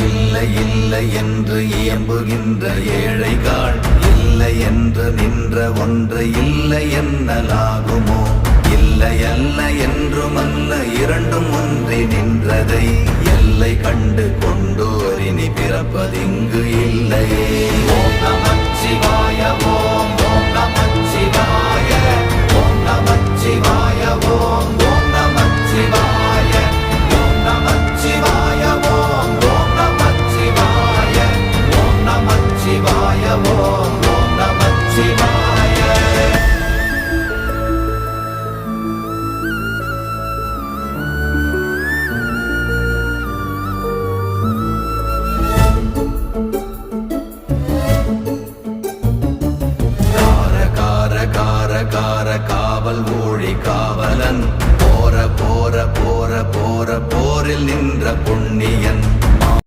இல்லை இல்லை என்று இயம்புகின்ற ஏழைகள், இல்லை என்று நின்ற ஒன்று இல்லை என்னலாகுமோ? இல்லை அல்ல என்றும் அல்ல, இரண்டும் ஒன்றி நின்றதை எல்லை கண்டு கொண்டோர் இனி பிறப்பதிங்க